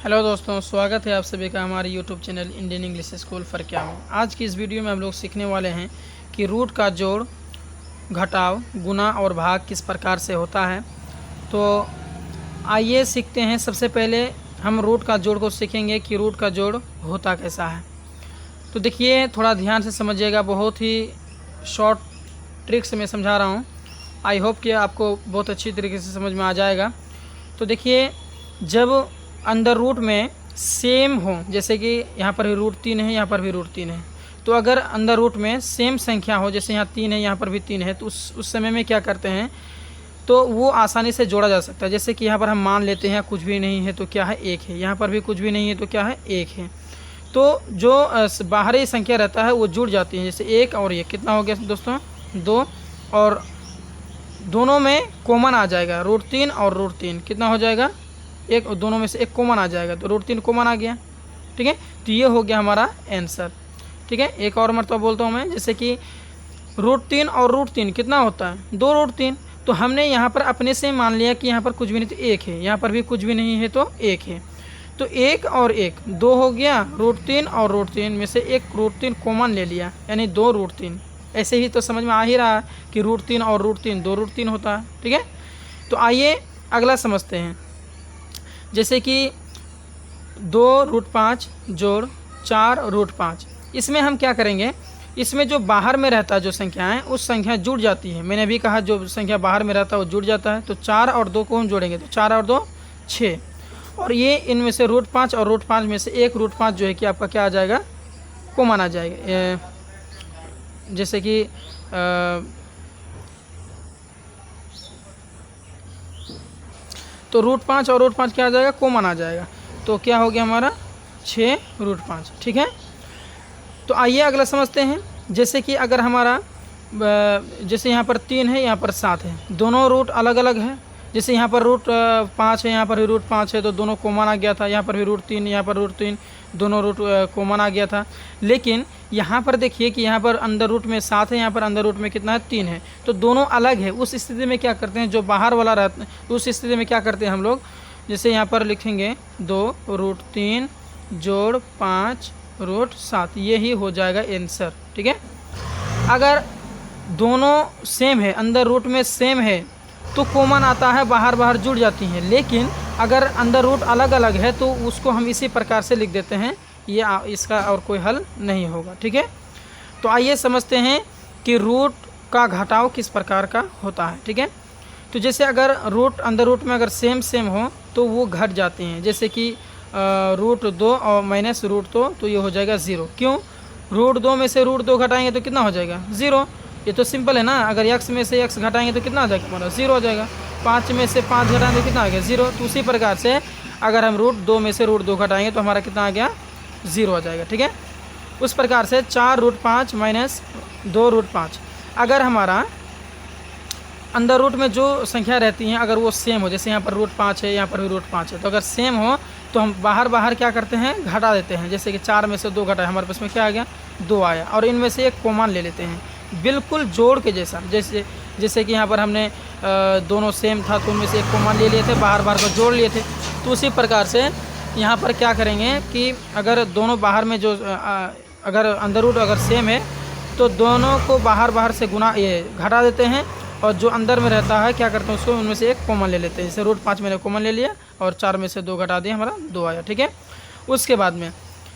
Hello दोस्तों, स्वागत है आप सभी का हमारे YouTube channel Indian English school Farakka में। आज की इस वीडियो में हम लोग सीखने वाले हैं कि रूट का जोड़, घटाव, गुना और भाग किस प्रकार से होता है। तो आइए सीखते हैं। सबसे पहले हम रूट का जोड़ को सीखेंगे कि रूट का जोड़ होता कैसा है। तो देखिए, थोड़ा ध्यान से समझिएगा, बहुत ही शॉर्ट ट्रिक से मैं समझा रहा हूँ। आई होप कि आपको बहुत अच्छी तरीके से समझ में आ जाएगा। तो देखिए, जब अंडर रूट में सेम हो, जैसे कि यहाँ पर भी रूट 3 है, यहाँ पर भी रूट 3 है, तो अगर अंडर रूट में सेम संख्या हो, जैसे यहाँ 3 है, यहाँ पर भी 3 है, तो उस समय में क्या करते हैं, तो वो आसानी से जोड़ा जा सकता है। जैसे कि यहाँ पर हम मान लेते हैं कुछ भी नहीं है तो क्या है, 1 है। यहाँ पर भी कुछ भी नहीं है तो क्या है, 1 है। तो जो बाहरी संख्या रहता है वो जुड़ जाती है। जैसे 1 और 1 कितना हो गया दोस्तों, 2, और दोनों में कॉमन आ जाएगा। रूट 3 और रूट 3 कितना हो जाएगा, एक, दोनों में से एक कॉमन आ जाएगा, तो रूट 3 कॉमन आ गया। ठीक है, तो ये हो गया हमारा आंसर। ठीक है, एक और मरतबा बोलता हूँ मैं, जैसे कि रूट 3 और रूट 3 कितना होता है, 2 रूट 3। तो हमने यहाँ पर अपने से मान लिया कि यहाँ पर कुछ भी नहीं तो 1 है, यहाँ पर भी कुछ भी नहीं है तो 1 है। तो 1 और 1 2 हो गया, रूट 3 और रूट 3 में से एक रूट 3 कॉमन ले लिया, यानी 2 रूट 3। ऐसे ही तो समझ में आ ही रहा है कि रूट 3 और रूट 3 2 रूट 3 होता है। ठीक है, तो आइए अगला समझते हैं। जैसे कि 2 रूट 5 जोड़ 4 रूट 5, इसमें हम क्या करेंगे, इसमें जो बाहर में रहता है जो संख्या है उस संख्या जुड़ जाती है। मैंने अभी कहा जो संख्या बाहर में रहता है वो जुड़ जाता है। तो 4 और 2 को हम जोड़ेंगे तो 4 और 2 6, और ये इनमें से रूट 5 और रूट 5 में से एक रूट 5 जो है कि आपका क्या आ जाएगा, कॉमन आ जाएगा। जैसे कि तो रूट 5 और रूट 5 क्या आ जाएगा, कॉमन आ जाएगा। तो क्या हो गया हमारा 6 रूट 5। ठीक है, तो आइए अगला समझते हैं। जैसे कि अगर हमारा जैसे यहाँ पर 3 है, यहाँ पर 7 है, दोनों रूट अलग अलग है। जैसे यहाँ पर रूट 5 है, यहाँ पर भी रूट 5 है, तो दोनों कॉमन आ गया था। यहाँ पर भी रूट 3, यहाँ पर रूट 3, दोनों रूट कॉमन आ गया था। लेकिन यहाँ पर देखिए कि यहाँ पर अंदर रूट में 7 है, यहाँ पर अंदर रूट में कितना है, 3 है, तो दोनों अलग है। उस स्थिति में क्या करते हैं, जो बाहर वाला रहता है उस स्थिति में क्या करते हैं हम लोग, जैसे यहाँ पर लिखेंगे 2 रूट 3 जोड़ 5 रूट 7, यही हो जाएगा आंसर। ठीक है, अगर दोनों सेम है, अंदर रूट में सेम है, तो कॉमन आता है, बाहर बाहर जुड़ जाती हैं। लेकिन अगर अंदर रूट अलग अलग है तो उसको हम इसी प्रकार से लिख देते हैं, ये इसका और कोई हल नहीं होगा। ठीक है, तो आइए समझते हैं कि रूट का घटाव किस प्रकार का होता है। ठीक है, तो जैसे अगर रूट अंदर रूट में अगर सेम हो तो वो घट जाते हैं। जैसे कि रूट 2 और माइनस रूट 2, तो ये हो जाएगा 0। क्यों, रूट 2 में से रूट 2 घटाएंगे तो कितना हो जाएगा, 0। ये तो सिंपल है ना। अगर x में से x घटाएंगे तो कितना आ जाएगा हमारा, 0 हो जाएगा। 5 में से 5 घटाएंगे तो कितना आ गया, 0। तो उसी प्रकार से अगर हम रूट 2 में से रूट 2 घटाएंगे तो हमारा कितना आ गया, 0 आ जाएगा। ठीक है, उस प्रकार से 4 रूट 5 माइनस 2 रूट 5, अगर हमारा अंदर रूट में जो संख्या रहती हैं अगर वो सेम हो, जैसे यहाँ पर रूट 5 है, यहाँ पर भी रूट 5 है, तो अगर सेम हो तो हम बाहर बाहर क्या करते हैं, घटा देते हैं। जैसे कि 4 में से 2 घटाए, हमारे पास में क्या आ गया, 2 आया, और इनमें से एक कॉमन ले लेते हैं, बिल्कुल जोड़ के जैसा। जैसे कि यहाँ पर हमने दोनों सेम था तो उनमें से एक कॉमन ले लिए थे, बाहर बाहर को जोड़ लिए थे। तो उसी प्रकार से यहाँ पर क्या करेंगे कि अगर दोनों बाहर में जो अगर अंदर रूट अगर सेम है तो दोनों को बाहर बाहर से गुना ये घटा देते हैं, और जो अंदर में रहता है क्या करते हैं, उसको उनमें से एक कॉमन ले लेते हैं। जैसे रूट 5 मैंने कॉमन ले लिया और 4 में से 2 घटा दिया, हमारा 2 आया। ठीक है, उसके बाद में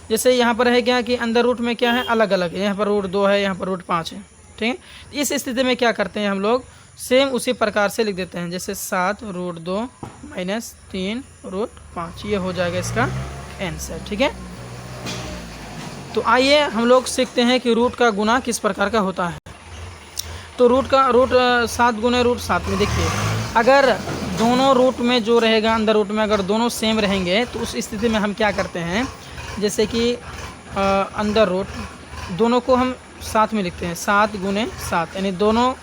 जैसे यहाँ पर है क्या कि अंदर रूट में क्या है, अलग अलग है, यहाँ पर रूट 2 है, यहाँ पर रूट 5 है। ठीक है, इस स्थिति में क्या करते हैं हम लोग, सेम उसी प्रकार से लिख देते हैं। जैसे 7 रूट 2 माइनस 3 रूट 5, ये हो जाएगा इसका आंसर। ठीक है, तो आइए हम लोग सीखते हैं कि रूट का गुना किस प्रकार का होता है। तो रूट 7 गुने रूट 7 में देखिए, अगर दोनों रूट में जो रहेगा अंदर रूट में अगर दोनों सेम रहेंगे तो उस स्थिति में हम क्या करते हैं, जैसे कि अंदर रूट दोनों को हम साथ में लिखते हैं, 7 गुने 7, यानी दोनों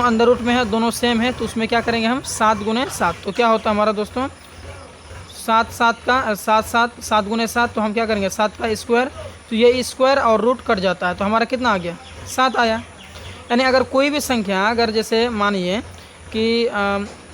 अंदर रूट में है, दोनों सेम है, तो उसमें क्या करेंगे हम 7 गुने 7। तो क्या होता है हमारा दोस्तों, 7 गुने 7, तो हम क्या करेंगे 7 का स्क्वायर, तो ये स्क्वायर और रूट कट जाता है, तो हमारा कितना आ गया, 7 आया। यानी अगर कोई भी संख्या, अगर जैसे मानिए कि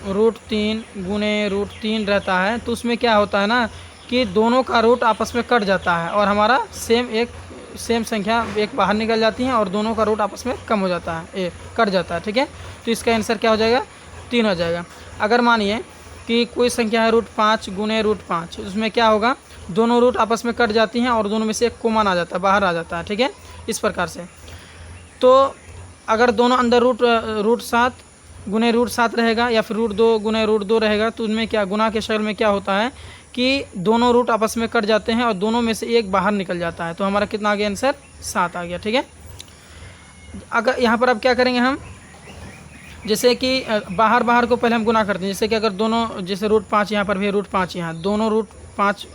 √3 गुने √3 रहता है, तो उसमें क्या होता है ना कि दोनों का रूट आपस में कट जाता है और हमारा सेम संख्या एक बाहर निकल जाती है और दोनों का रूट आपस में कम हो जाता है, कट जाता है। ठीक है, तो इसका आंसर क्या हो जाएगा? 3 हो जाएगा। अगर मानिए कि कोई संख्या है √5 गुने √5, उसमें क्या होगा, दोनों रूट आपस में कट जाती हैं और दोनों में से एक कॉमन आ जाता है, बाहर आ जाता है। ठीक है, इस प्रकार से। तो अगर दोनों अंदर √7 गुने √7 रहेगा या फिर √2 गुने √2 रहेगा, तो उनमें क्या गुना के शक्ल में क्या होता है कि दोनों रूट आपस में कट जाते हैं और दोनों में से एक बाहर निकल जाता है। तो हमारा कितना आ गया आंसर? 7 आ गया। ठीक है, अगर यहाँ पर अब क्या करेंगे हम, जैसे कि बाहर को पहले हम गुना करते हैं। जैसे कि अगर दोनों, जैसे √5 यहाँ पर भी √5 यहाँ, दोनों √5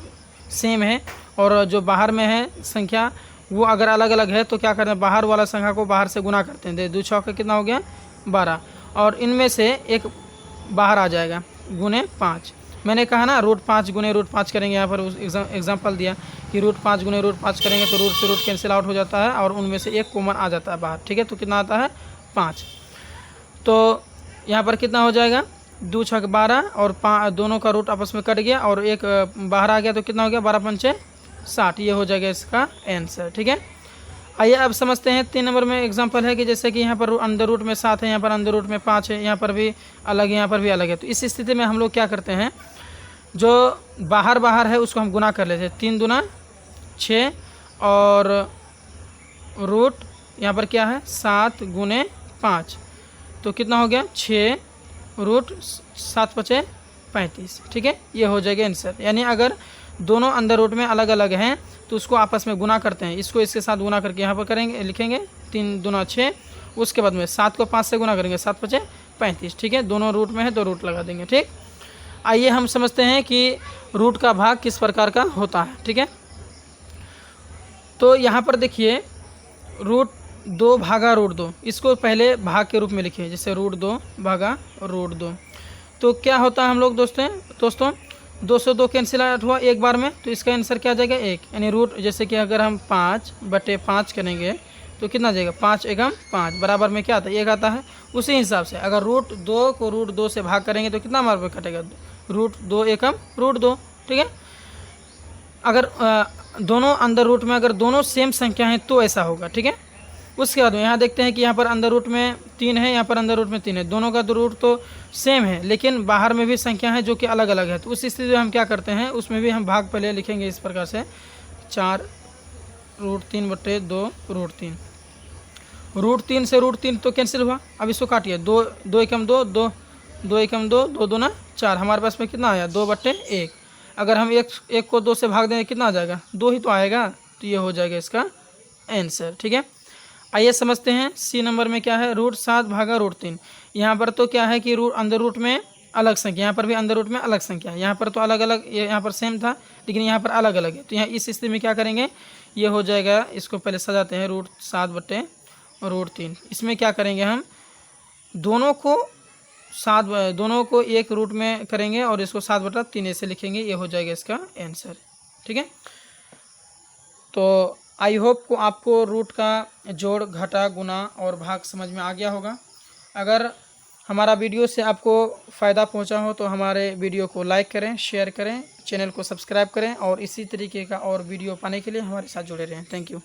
सेम है और जो बाहर में है संख्या वो अगर अलग अलग है, तो क्या करते हैं, बाहर वाला संख्या को बाहर से गुना करते हैं। 2 चौके कितना हो गया? 12, और इनमें से एक बाहर आ जाएगा गुने 5। मैंने कहा ना √5 गुने √5 करेंगे, यहाँ पर एग्जाम्पल दिया कि √5 गुने √5 करेंगे तो रूट से रूट कैंसिल आउट हो जाता है और उनमें से एक कॉमन आ जाता है बाहर। ठीक है, तो कितना आता है? 5। तो यहाँ पर कितना हो जाएगा? 2 छक 12 और 5, दोनों का रूट आपस में कट गया और एक बाहर आ गया, तो कितना हो गया? 12 पंचे 60। ये हो जाएगा इसका आंसर। ठीक है, आइए अब समझते हैं 3 नंबर में एग्जांपल है कि जैसे कि यहाँ पर अंदर रूट में 7 है, यहाँ पर अंदर रूट में 5 है, यहाँ पर भी अलग है, यहाँ पर भी अलग है। तो इस स्थिति में हम लोग क्या करते हैं, जो बाहर है उसको हम गुना कर लेते हैं। 3 दूना 6 और रूट यहाँ पर क्या है? 7 गुने 5, तो कितना हो गया? 6 √7 × 35। ठीक है, ये हो जाएगा आंसर। यानी अगर दोनों अंदर रूट में अलग अलग हैं तो उसको आपस में गुना करते हैं, इसको इसके साथ गुना करके यहाँ पर करेंगे, लिखेंगे 3 दूना 6, उसके बाद में 7 को 5 से गुना करेंगे, 7 × 35। ठीक है, दोनों रूट में है तो रूट लगा देंगे। ठीक, आइए हम समझते हैं कि रूट का भाग किस प्रकार का होता है। ठीक है, तो यहाँ पर देखिए √2 भागा √2, इसको पहले भाग के रूप में लिखिए, जैसे √2 भागा √2। तो क्या होता है हम लोग दोस्तों 202 कैंसिल आउट हुआ एक बार में, तो इसका आंसर क्या आ जाएगा? 1। यानी रूट, जैसे कि अगर हम 5/5 करेंगे तो कितना आ जाएगा? 5 एकम 5 बराबर में क्या आता है? 1 आता है। उसी हिसाब से अगर √2 को √2 से भाग करेंगे तो कितना हमारे पे कटेगा? √2 एकम √2। ठीक है, अगर दोनों अंदर रूट में अगर दोनों सेम संख्या हैं तो ऐसा होगा। ठीक है, उसके बाद में यहाँ देखते हैं कि यहाँ पर अंदर रूट में 3 है, यहाँ पर अंदर रूट में 3 है, दोनों का रूट तो सेम है लेकिन बाहर में भी संख्या है जो कि अलग अलग है। तो उस स्थिति में हम क्या करते हैं, उसमें भी हम भाग पहले लिखेंगे इस प्रकार से, 4 √3/2 √3। √3 से √3 तो कैंसिल हुआ, अब इसको काटिए, 2 एकम 2 2 2 एकम 2 2 दूना 4, हमारे पास में कितना आया? 2/1। अगर हम एक को 2 से भाग देंगे कितना आ जाएगा? 2 ही तो आएगा, तो ये हो जाएगा इसका आंसर। ठीक है, आइए समझते हैं सी नंबर में क्या है, √7 भागा √3। यहाँ पर तो क्या है कि अंदर रूट में अलग संख्या, यहाँ पर भी अंदर रूट में अलग संख्या, यहाँ पर तो अलग अलग, यहाँ पर सेम था लेकिन यहाँ पर अलग अलग है। तो यहाँ इस स्थिति में क्या करेंगे, ये हो जाएगा, इसको पहले सजाते हैं, √7/√3। इसमें क्या करेंगे हम, दोनों को एक रूट में करेंगे और इसको 7/3 ऐसे लिखेंगे, ये हो जाएगा इसका आंसर। ठीक है, तो आई होप को आपको रूट का जोड़, घटा, गुना और भाग समझ में आ गया होगा। अगर हमारा वीडियो से आपको फ़ायदा पहुंचा हो तो हमारे वीडियो को लाइक करें, शेयर करें, चैनल को सब्सक्राइब करें और इसी तरीके का और वीडियो पाने के लिए हमारे साथ जुड़े रहें। Thank you.